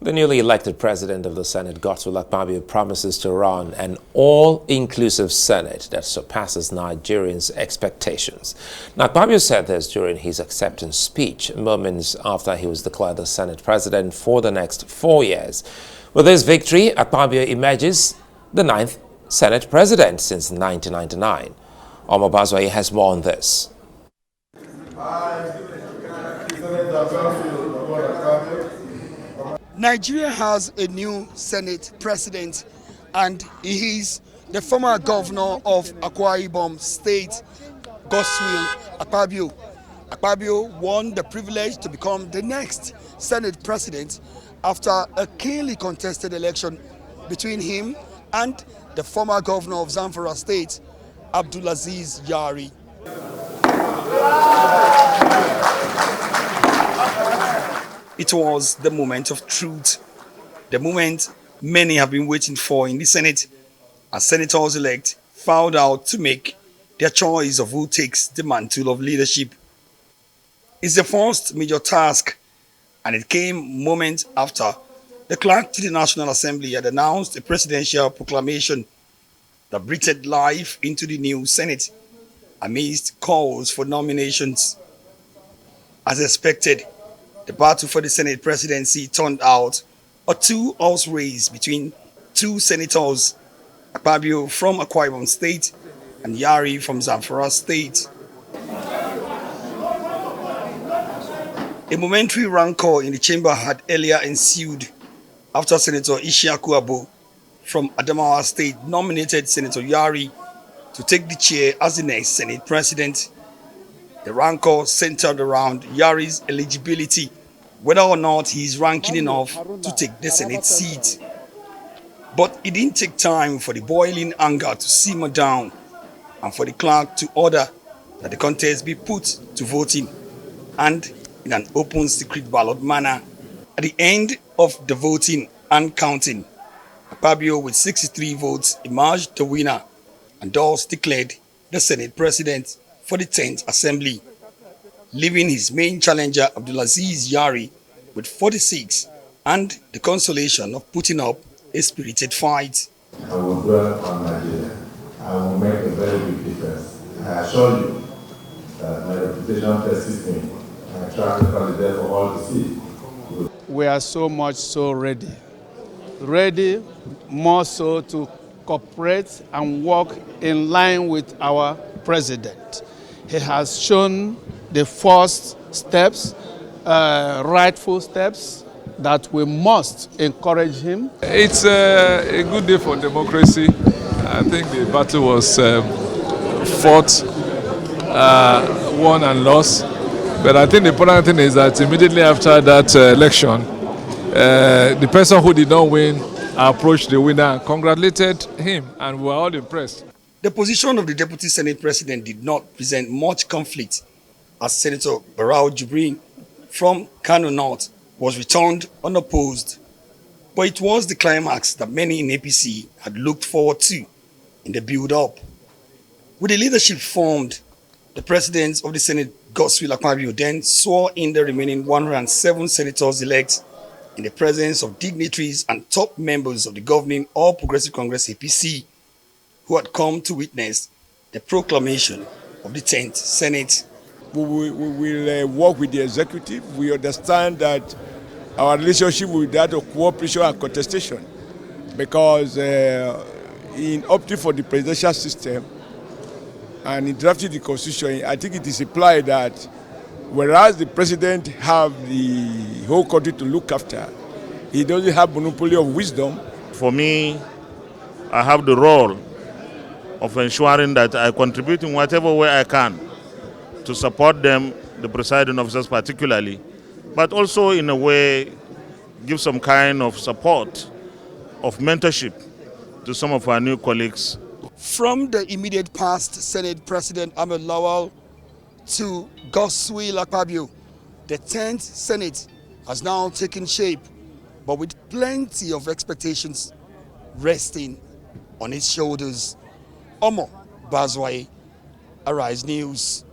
The newly elected president of the Senate, Akpabio, promises to run an all-inclusive Senate that surpasses Nigerians' expectations. Akpabio said this during his acceptance speech, moments after he was declared the Senate president for the next 4 years. With this victory, Akpabio emerges the 9th Senate president since 1999. Omo Bazwai has more on this. Nigeria has a new Senate president, and he is the former governor of Akwa State, Godswill Akpabio. Akpabio won the privilege to become the next Senate president after a keenly contested election between him and the former governor of Zamfara State, Abdulaziz Yari. It was the moment of truth, the moment many have been waiting for in the Senate, as senators-elect filed out to make their choice of who takes the mantle of leadership. It's the first major task, and it came moments after the clerk to the National Assembly had announced a presidential proclamation that breathed life into the new Senate amidst calls for nominations. As expected, the battle for the Senate presidency turned out a two-horse race between two senators, Akpabio from Akwa State and Yari from Zamfara State. A momentary rancor in the chamber had earlier ensued after Senator Ikokwu from Adamawa State nominated Senator Yari to take the chair as the next Senate president. The rancor centered around Yari's eligibility, whether or not he is ranking enough to take the Senate seat. But it didn't take time for the boiling anger to simmer down and for the clerk to order that the contest be put to voting, and in an open secret ballot manner. At the end of the voting and counting, Akpabio with 63 votes emerged the winner and thus declared the Senate president for the 10th Assembly, leaving his main challenger Abdulaziz Yari with 46 and the consolation of putting up a spirited fight. I will dwell on Nigeria. I will make a very big difference. I assure you that my reputation precedes me. I track record is there for all to see. We are so much so ready more so to cooperate and work in line with our president. He has shown the first steps, rightful steps, that we must encourage him. It's a good day for democracy. I think the battle was fought, won and lost. But I think the important thing is that immediately after that election, the person who did not win approached the winner and congratulated him, and we were all impressed. The position of the Deputy Senate President did not present much conflict, as Senator Barau Jibrin from Kano North was returned unopposed. But it was the climax that many in APC had looked forward to in the build-up. With the leadership formed, the President of the Senate, Godswill Akpabio, then swore in the remaining 107 senators-elect in the presence of dignitaries and top members of the governing All Progressive Congress APC, who had come to witness the proclamation of the 10th Senate. We will work with the executive. We understand that our relationship with that of cooperation and contestation, because in opting for the presidential system and in drafting the constitution, I think it is implied that whereas the president have the whole country to look after, he doesn't have monopoly of wisdom. For me, I have the role of ensuring that I contribute in whatever way I can to support them, the presiding officers particularly, but also in a way give some kind of support, of mentorship to some of our new colleagues. From the immediate past Senate President Ahmed Lawal to Godswill Akpabio, the 10th Senate has now taken shape, but with plenty of expectations resting on its shoulders. Omo Bazwai, Arise News.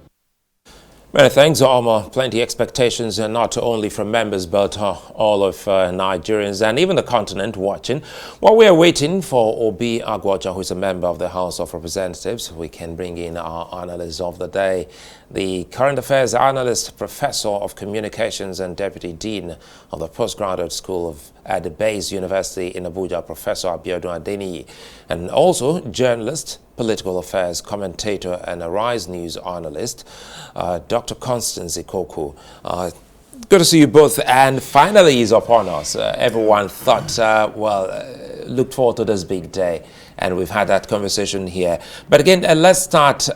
Many thanks, Omar. Plenty expectations, not only from members, but all of Nigerians and even the continent watching. While we are waiting for Obi Agwaja, who is a member of the House of Representatives, we can bring in our analyst of the day, the current affairs analyst, professor of communications and deputy dean of the postgraduate school of at the Bayes University in Abuja, Professor Abiodun Adeniyi, and also journalist, political affairs commentator and Arise News analyst, Dr. Constance Ikokwu. Good to see you both. And finally, he's upon us. Everyone thought, looked forward to this big day. And we've had that conversation here. But again, let's start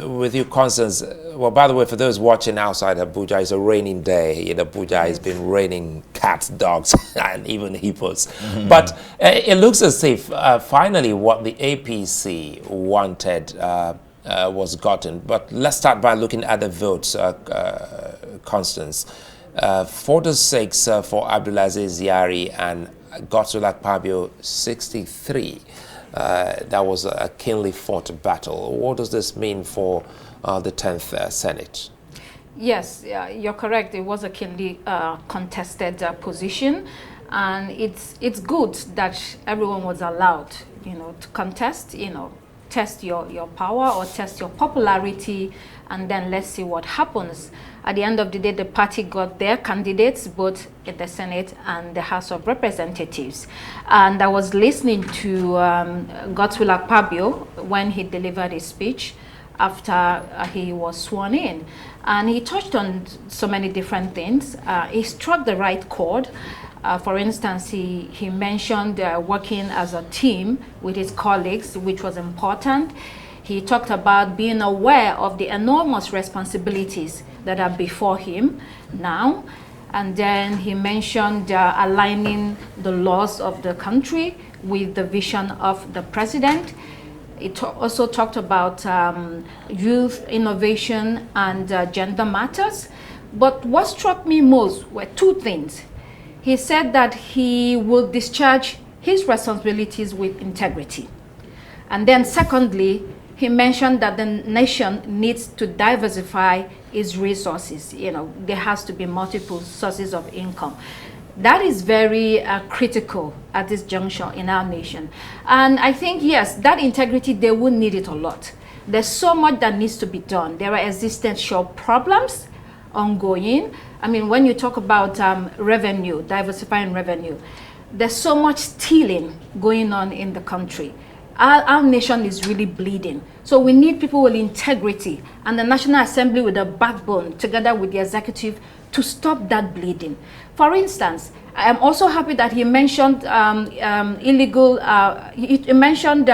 with you, Constance. Well, by the way, for those watching outside Abuja, it's a raining day. In Abuja, it's been raining cats, dogs, and even hippos. But it looks as if finally what the APC wanted was gotten. But let's start by looking at the votes, Constance. 46 for Abdulaziz Yari and Godswill Akpabio, 63. That was a keenly fought battle. What does this mean for the 10th Senate? Yes, you're correct. It was a keenly contested position, and it's good that everyone was allowed, to contest, test your power or test your popularity, and then let's see what happens. At the end of the day, the party got their candidates both in the Senate and the House of Representatives. And I was listening to Godswill Akpabio when he delivered his speech after he was sworn in. And he touched on so many different things. He struck the right chord. For instance, he mentioned working as a team with his colleagues, which was important. He talked about being aware of the enormous responsibilities that are before him now. And then he mentioned aligning the laws of the country with the vision of the president. He also talked about youth innovation and gender matters. But what struck me most were two things. He said that he will discharge his responsibilities with integrity. And then secondly, he mentioned that the nation needs to diversify its resources. There has to be multiple sources of income. That is very critical at this juncture in our nation. And I think, yes, that integrity, they will need it a lot. There's so much that needs to be done. There are existential problems ongoing. I mean, when you talk about revenue, diversifying revenue, there's so much stealing going on in the country. Our nation is really bleeding. So we need people with integrity and the National Assembly with a backbone together with the executive to stop that bleeding. For instance, I am also happy that he mentioned he mentioned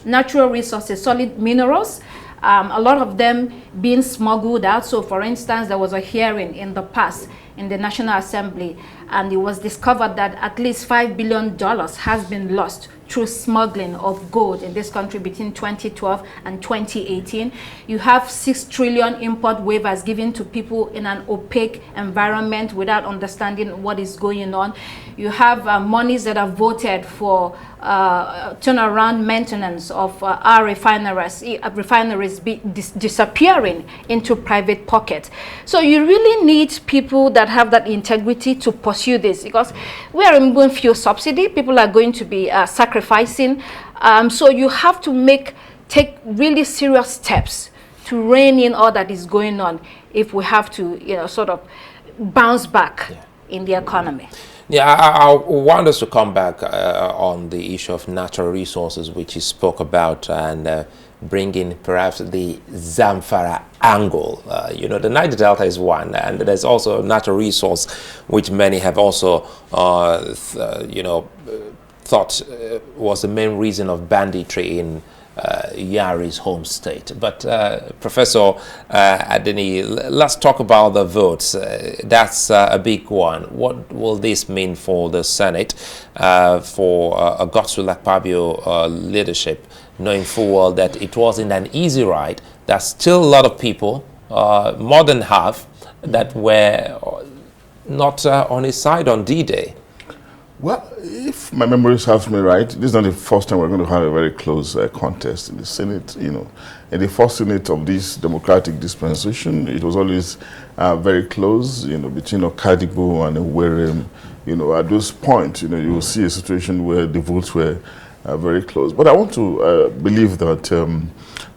natural resources, solid minerals, a lot of them being smuggled out. So for instance, there was a hearing in the past in the National Assembly, and it was discovered that at least $5 billion has been lost through smuggling of gold in this country between 2012 and 2018. You have 6 trillion import waivers given to people in an opaque environment without understanding what is going on. You have monies that are voted for turnaround maintenance of our refineries disappearing into private pockets. So you really need people that have that integrity to pursue this, because we are removing fuel subsidy. People are going to be sacrificing. So you have to take really serious steps to rein in all that is going on if we have to, sort of bounce back in the economy. Yeah, I want us to come back on the issue of natural resources, which he spoke about, and bring in perhaps the Zamfara angle. The Niger Delta is one, and there's also a natural resource which many have also, thought was the main reason of banditry in Yari's home state. But Professor Adeniyi, let's talk about the votes. That's a big one. What will this mean for the Senate, for Godswill Akpabio leadership, knowing full well that it wasn't an easy ride? There's still a lot of people, more than half, that were not on his side on D-Day. Well, if my memory serves me right, this is not the first time we're going to have a very close contest in the Senate. You know, in the first Senate of this democratic dispensation, it was always very close. You know, between Okadibo and Werem. You know, at those points, you know, you will see a situation where the votes were very close. But I want to believe that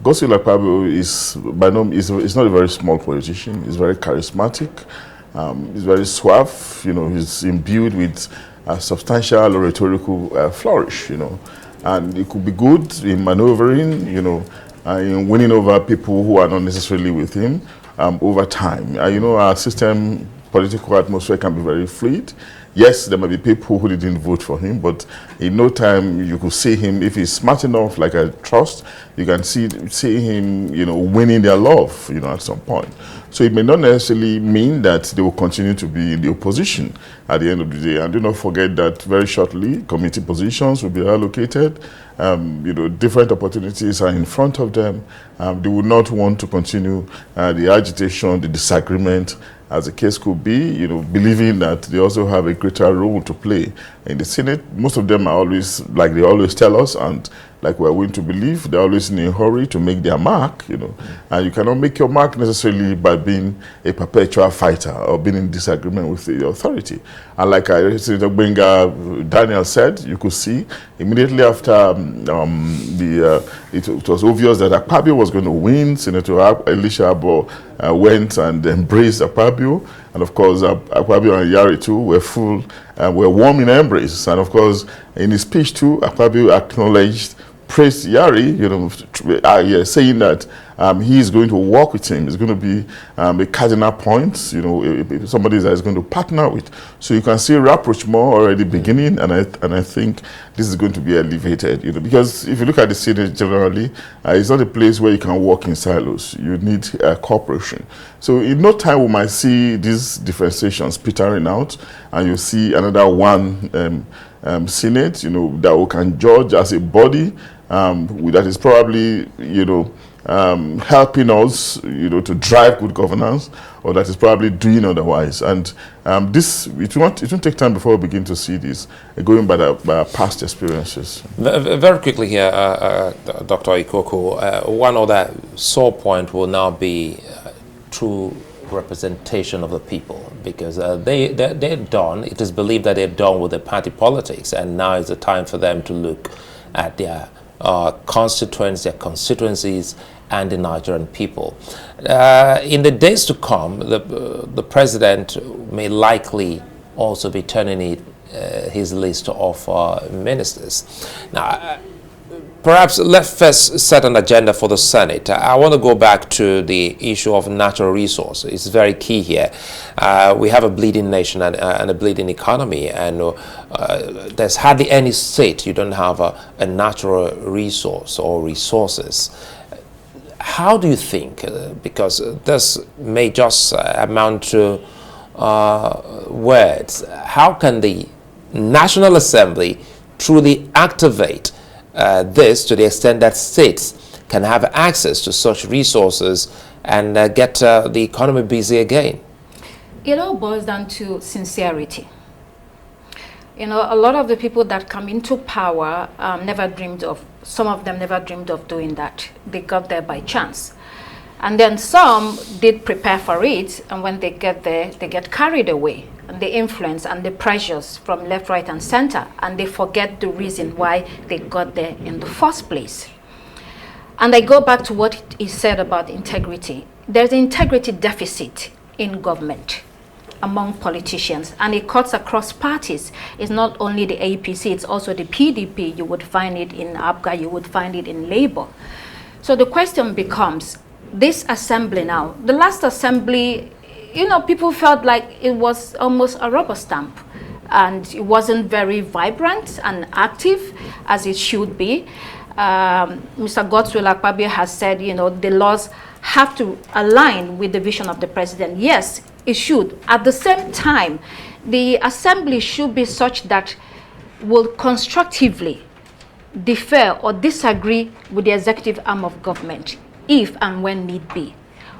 Godswill Akpabio is by no means is not a very small politician. He's very charismatic. He's very suave. You know, he's imbued with substantial rhetorical flourish, you know, and it could be good in maneuvering, you know, in winning over people who are not necessarily with him over time. You know, our system, political atmosphere can be very fluid. Yes, there might be people who didn't vote for him, but in no time you could see him, if he's smart enough, like I trust, you can see him, you know, winning their love, you know, at some point. So it may not necessarily mean that they will continue to be in the opposition at the end of the day. And do not forget that very shortly, committee positions will be allocated. You know, different opportunities are in front of them. They will not want to continue the agitation, the disagreement, as the case could be, you know, believing that they also have a greater role to play in the Senate. Most of them are always, like they always tell us, and like we're going to believe, they're always in a hurry to make their mark, you know. And you cannot make your mark necessarily by being a perpetual fighter or being in disagreement with the authority. And like Senator Benga Daniel said, you could see immediately after it was obvious that Akpabio was going to win. Senator Elisha Abo went and embraced Akpabio. And of course, Akpabio and Yari too were warm in embrace. And of course, in his speech too, Akpabio acknowledged, praised Yari, you know, saying that he is going to work with him. It's going to be a cardinal point, you know, somebody that is going to partner with. So you can see rapprochement already beginning, and I think this is going to be elevated, you know, because if you look at the Senate generally, it's not a place where you can work in silos. You need cooperation. So in no time we might see these differentiations petering out, and you see another one Senate, you know, that we can judge as a body that is probably, you know, helping us, you know, to drive good governance, or that is probably doing otherwise. And it won't take time before we begin to see this, going by our past experiences. Very quickly here, Dr. Ikokwu, one other sore point will now be true representation of the people, because they're done. It is believed that they're done with the party politics, and now is the time for them to look at their constituents, their constituencies, and the Nigerian people. In the days to come, the president may likely also be turning his list of ministers. Now, perhaps let's first set an agenda for the Senate. I want to go back to the issue of natural resources. It's very key here. We have a bleeding nation and a bleeding economy, and there's hardly any state you don't have a natural resource or resources. How do you think, because this may just amount to words, how can the National Assembly truly activate this to the extent that states can have access to such resources and get the economy busy again? It all boils down to sincerity. You know, a lot of the people that come into power some of them never dreamed of doing that. They got there by chance. And then some did prepare for it, and when they get there, they get carried away. And the influence and the pressures from left, right, and center, and they forget the reason why they got there in the first place. And I go back to what he said about integrity. There's an integrity deficit in government among politicians, and it cuts across parties. It's not only the APC, it's also the PDP. You would find it in ABGA, you would find it in Labour. So the question becomes, this assembly now, the last assembly, you know, people felt like it was almost a rubber stamp, and it wasn't very vibrant and active as it should be. Mr. Godswill Akpabio has said, you know, the laws have to align with the vision of the president. Yes, it should. At the same time, the assembly should be such that will constructively defer or disagree with the executive arm of government, if and when need be.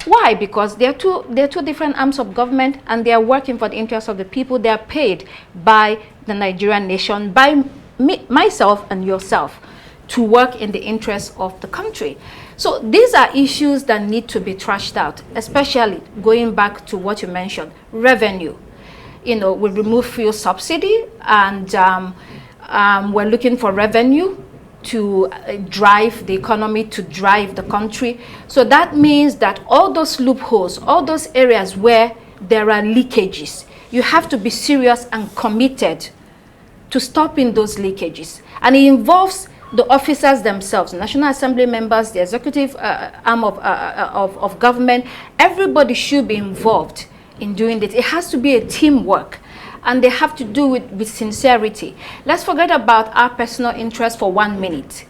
Why? Because they're two different arms of government, and they are working for the interests of the people. They are paid by the Nigerian nation, by me, myself and yourself, to work in the interests of the country. So these are issues that need to be trashed out, especially going back to what you mentioned, revenue. We remove fuel subsidy, and we're looking for revenue to drive the economy, to drive the country. So that means that all those loopholes, all those areas where there are leakages, you have to be serious and committed to stopping those leakages. And it involves the officers themselves, National Assembly members, the executive arm of government. Everybody should be involved in doing this. It has to be a teamwork, and they have to do it with sincerity. Let's forget about our personal interest for 1 minute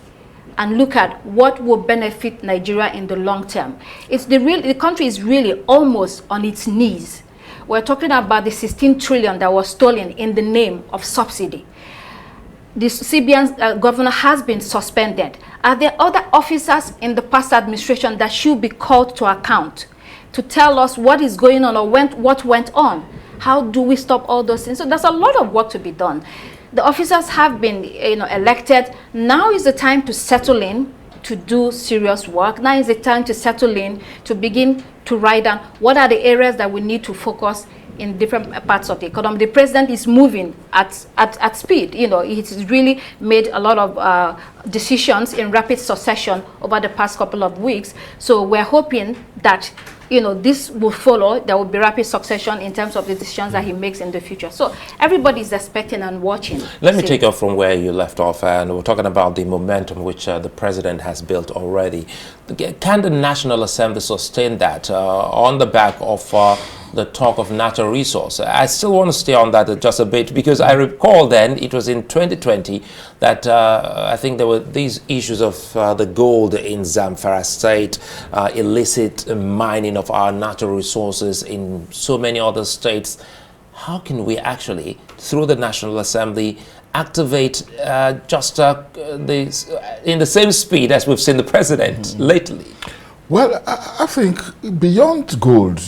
and look at what will benefit Nigeria in the long term. The country is really almost on its knees. We're talking about the 16 trillion that was stolen in the name of subsidy. The CBN governor has been suspended. Are there other officers in the past administration that should be called to account to tell us what is going on, or what went on? How do we stop all those things? So there's a lot of work to be done. The officers have been elected. Now is the time to settle in, to do serious work. Now is the time to settle in, to begin to write down what are the areas that we need to focus in different parts of the economy. The president is moving at speed. He's really made a lot of decisions in rapid succession over the past couple of weeks. So we're hoping that this will follow. There will be rapid succession in terms of the decisions that he makes in the future. So everybody is expecting and watching. Let me take off from where you left off, and we're talking about the momentum which the president has built already. Can the National Assembly sustain that on the back of the talk of natural resource? I still want to stay on that just a bit, because I recall then it was in 2020 that I think there were these issues of the gold in Zamfara state, illicit mining of our natural resources in so many other states. How can we actually, through the National Assembly, activate in the same speed as we've seen the president lately? Well, I think beyond gold,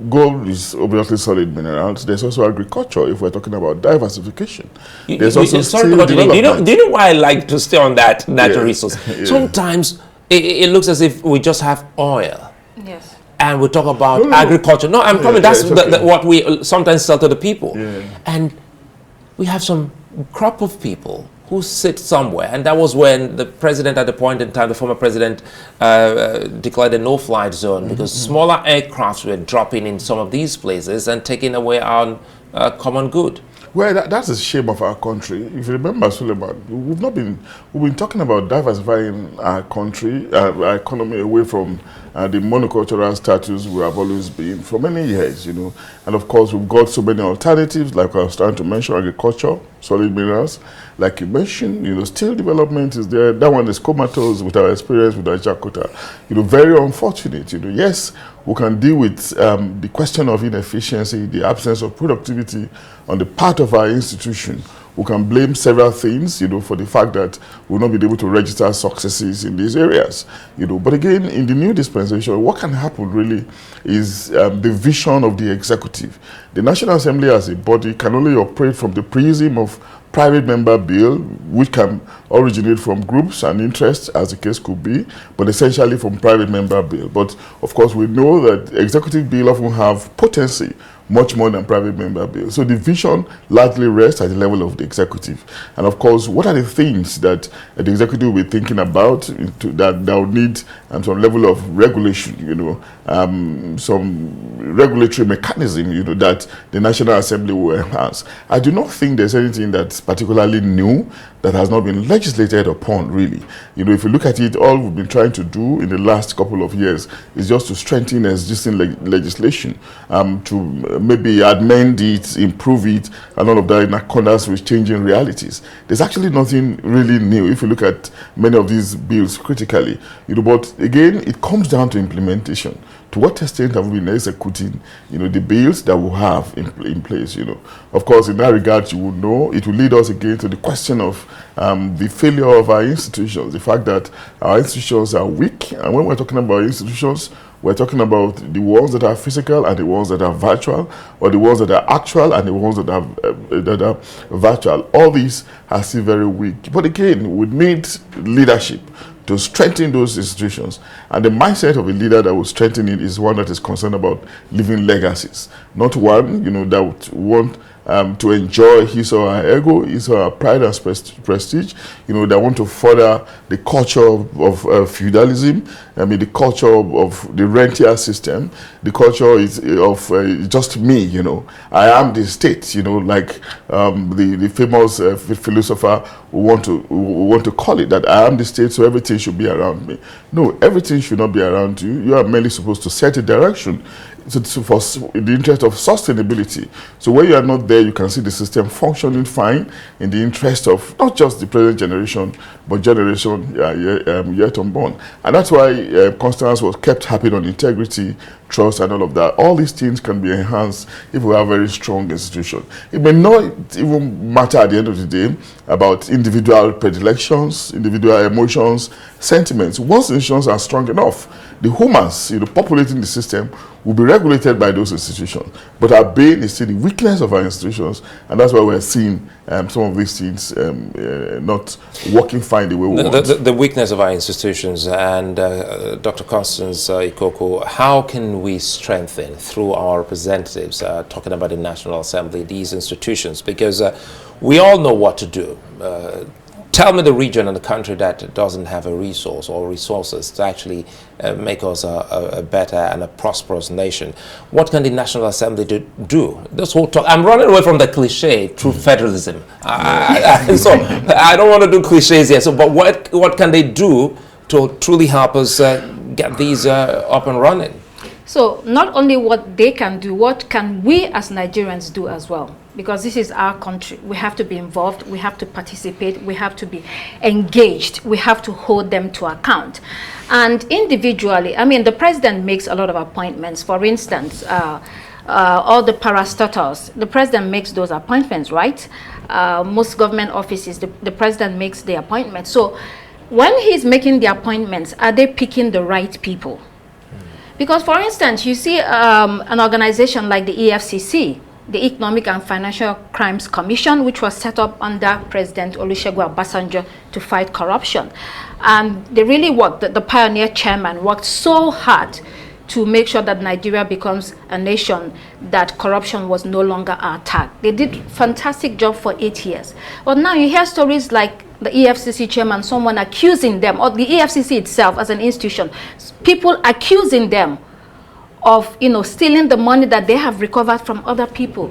gold is obviously solid minerals. There's also agriculture, if we're talking about diversification. There's also steel development. Do you know why I like to stay on that natural resource? Yeah. Sometimes it looks as if we just have oil. Yes. And we talk about agriculture. No, I'm coming. That's what we sometimes sell to the people. Yeah. And we have some crop of people who sit somewhere, and that was when the president, at the point in time, the former president, declared a no-flight zone, because smaller aircrafts were dropping in some of these places and taking away our common good. Well, that's a shame of our country. If you remember, Suleiman, we've been talking about diversifying our country, our economy away from the monocultural status we have always been for many years, And of course, we've got so many alternatives, like I was trying to mention, agriculture, solid minerals, like you mentioned, steel development is there. That one is comatose with our experience with Ajakuta. Very unfortunate. Yes, we can deal with the question of inefficiency, the absence of productivity on the part of our institution. We can blame several things, for the fact that we'll not be able to register successes in these areas, But again, in the new dispensation, what can happen really is the vision of the executive. The National Assembly as a body can only operate from the prism of private member bill, which can originate from groups and interests, as the case could be, but essentially from private member bill. But of course, we know that executive bill often have potency much more than private member bill. So the vision largely rests at the level of the executive. And of course, what are the things that the executive will be thinking about that will need some level of regulation, some regulatory mechanism, that the National Assembly will enhance. I do not think there's anything that's particularly new that has not been legislated upon, really. If you look at it, all we've been trying to do in the last couple of years is just to strengthen existing legislation, to maybe amend it, improve it, and all of that in accordance with changing realities. There's actually nothing really new if you look at many of these bills critically. But again, it comes down to implementation. To what extent have we been executing, the bills that we have in place, Of course, in that regard, you will know, it will lead us again to the question of the failure of our institutions, the fact that our institutions are weak. And when we're talking about institutions, We're talking about the ones that are physical and the ones that are virtual, or the ones that are actual and the ones that are virtual. All these are still very weak. But again, we need leadership to strengthen those institutions. And the mindset of a leader that will strengthen it is one that is concerned about leaving legacies. Not one, that would want to enjoy his or her ego, his or her pride and prestige, that want to further the culture of feudalism, the culture of the rentier system, the culture is of just me, I am the state, like the famous philosopher who want to call it that I am the state, so everything should be around me. No, everything should not be around you. You are merely supposed to set a direction. For in the interest of sustainability. So when you are not there, you can see the system functioning fine in the interest of not just the present generation, but generation yet unborn. And that's why Constance was kept happy on integrity, trust, and all of that. All these things can be enhanced if we have a very strong institution. It may not even matter at the end of the day about individual predilections, individual emotions, sentiments. Once institutions are strong enough, the humans, populating the system will be regulated by those institutions. But our bane is still the weakness of our institutions, and that's why we're seeing some of these things not working fine the way we want. The weakness of our institutions, and Dr. Constance Ikokwu, how can we strengthen through our representatives, talking about the National Assembly, these institutions? Because we all know what to do. Tell me the region in the country that doesn't have a resource or resources to actually make us a better and a prosperous nation. What can the National Assembly do? This whole talk, I'm running away from the cliche through federalism. So I don't want to do cliches here. So, but what can they do to truly help us get these up and running? So not only what they can do, what can we as Nigerians do as well? Because this is our country. We have to be involved, we have to participate, we have to be engaged, we have to hold them to account. And individually, the president makes a lot of appointments. For instance, all the parastatals, the president makes those appointments, right? Most government offices, the president makes the appointments. So when he's making the appointments, are they picking the right people? Because, for instance, you see an organization like the EFCC, the Economic and Financial Crimes Commission, which was set up under President Olusegun Obasanjo to fight corruption. And they really worked, the pioneer chairman worked so hard to make sure that Nigeria becomes a nation that corruption was no longer our tag. They did a fantastic job for 8 years. But now you hear stories like the EFCC chairman, someone accusing them, or the EFCC itself as an institution, people accusing them of, stealing the money that they have recovered from other people.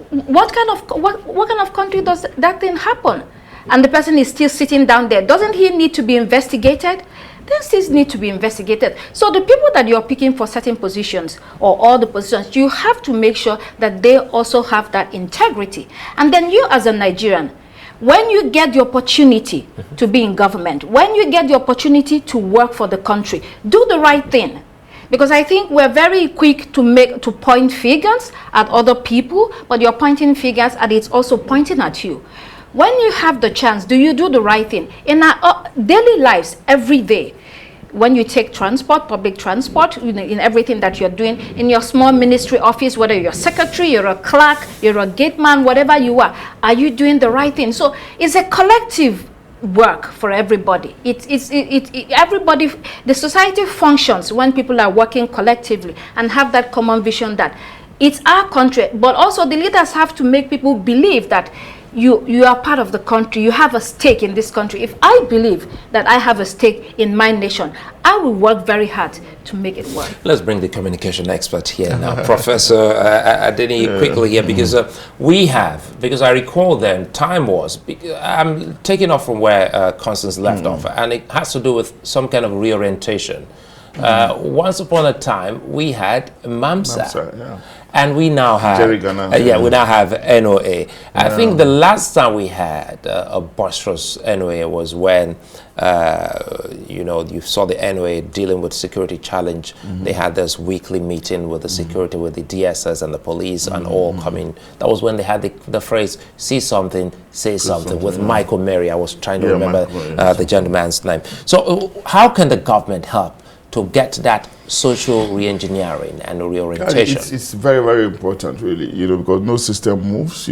What kind of country does that thing happen? And the person is still sitting down there. Doesn't he need to be investigated? These things need to be investigated. So the people that you're picking for certain positions, or all the positions, you have to make sure that they also have that integrity. And then you as a Nigerian, when you get the opportunity to be in government, when you get the opportunity to work for the country, do the right thing. Because I think we're very quick to point fingers at other people, but you're pointing fingers and it's also pointing at you. When you have the chance, do you do the right thing? In our daily lives, every day, when you take transport, public transport, in everything that you're doing, in your small ministry office, whether you're a secretary, you're a clerk, you're a gate man, whatever you are you doing the right thing? So it's a collective work for everybody. Everybody, the society functions when people are working collectively and have that common vision that it's our country, but also the leaders have to make people believe that you are part of the country, you have a stake in this country. If I believe that I have a stake in my nation, I will work very hard to make it work. Let's bring the communication expert here now. Professor Adeniyi, quickly here, because because I recall then, time was, I'm taking off from where Constance left off, and it has to do with some kind of reorientation. Once upon a time, we had MAMSA, and we now have we now have NOA. I think the last time we had a boisterous NOA was when you saw the NOA dealing with security challenge. They had this weekly meeting with the security, with the DSS and the police, and all coming. That was when they had the phrase "see something, say something" with Michael Mary. I was trying to remember the gentleman's name. So how can the government help to get that social re-engineering and reorientation? It's very, very important, really, because no system moves,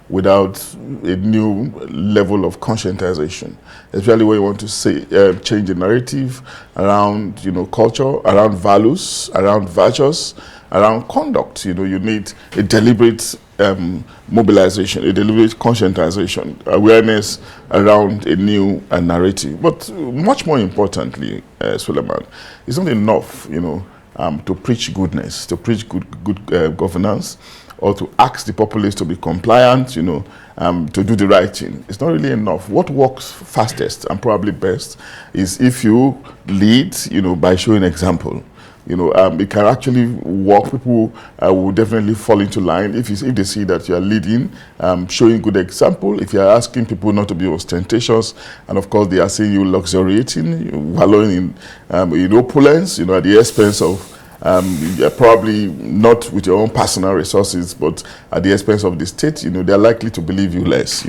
without a new level of conscientization, especially when you want to say change the narrative around, culture, around values, around virtues, around conduct. You need a deliberate mobilization, a deliberate conscientization, awareness around a new narrative. But much more importantly, Suleiman, it's not enough, to preach goodness, to preach good governance, or to ask the populace to be compliant, to do the right thing. It's not really enough. What works fastest and probably best is if you lead, by showing example. It can actually work. People will definitely fall into line if they see that you are leading, showing good example. If you are asking people not to be ostentatious, and of course they are seeing you luxuriating, wallowing in opulence, at the expense of probably not with your own personal resources, but at the expense of the state, they're likely to believe you less,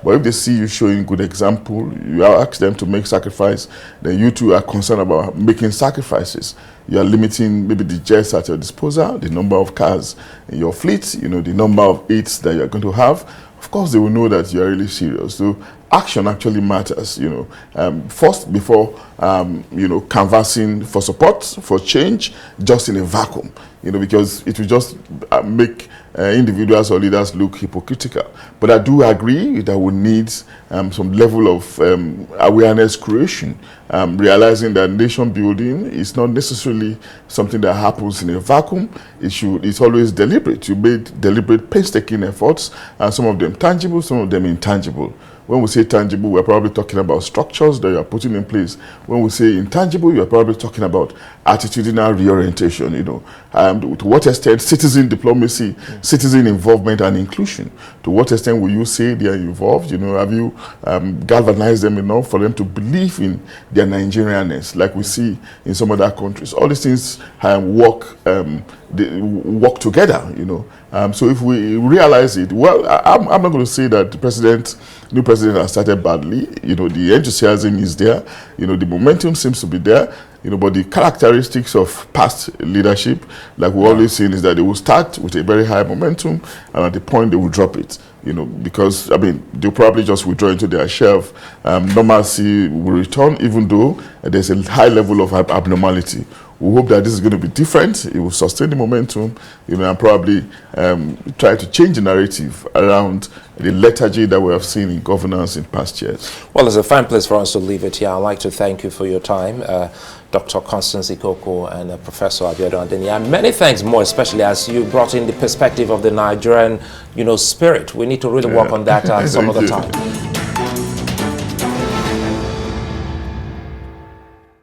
But if they see you showing good example, you ask them to make sacrifice, then you too are concerned about making sacrifices. You are limiting maybe the jets at your disposal, the number of cars in your fleet, the number of aids that you're going to have. Of course, they will know that you are really serious. So action actually matters, first before, canvassing for support, for change, just in a vacuum, because it will just make individuals or leaders look hypocritical. But I do agree that we need some level of awareness creation, realizing that nation building is not necessarily something that happens in a vacuum. It's always deliberate. You made deliberate, painstaking efforts, and some of them tangible, some of them intangible. When we say tangible, we're probably talking about structures that you are putting in place. When we say intangible, you're probably talking about attitudinal reorientation, to what extent citizen diplomacy, citizen involvement and inclusion. To what extent will you say they are involved? Have you galvanized them enough for them to believe in their Nigerianness, like we see in some other countries? All these things work together, so if we realize it, well, I'm not going to say that the new president has started badly. The enthusiasm is there. The momentum seems to be there. But the characteristics of past leadership, like we've always seen, is that they will start with a very high momentum, and at the point they will drop it. Because, they'll probably just withdraw into their shelf. Normalcy will return, even though there's a high level of abnormality. We hope that this is going to be different. It will sustain the momentum, and probably try to change the narrative around the lethargy that we have seen in governance in past years. Well, it's a fine place for us to leave it here. I'd like to thank you for your time, Dr. Constance Ikokwu and Professor Abiodun Adeniyi. And many thanks more, especially as you brought in the perspective of the Nigerian, spirit. We need to really work on that some other time.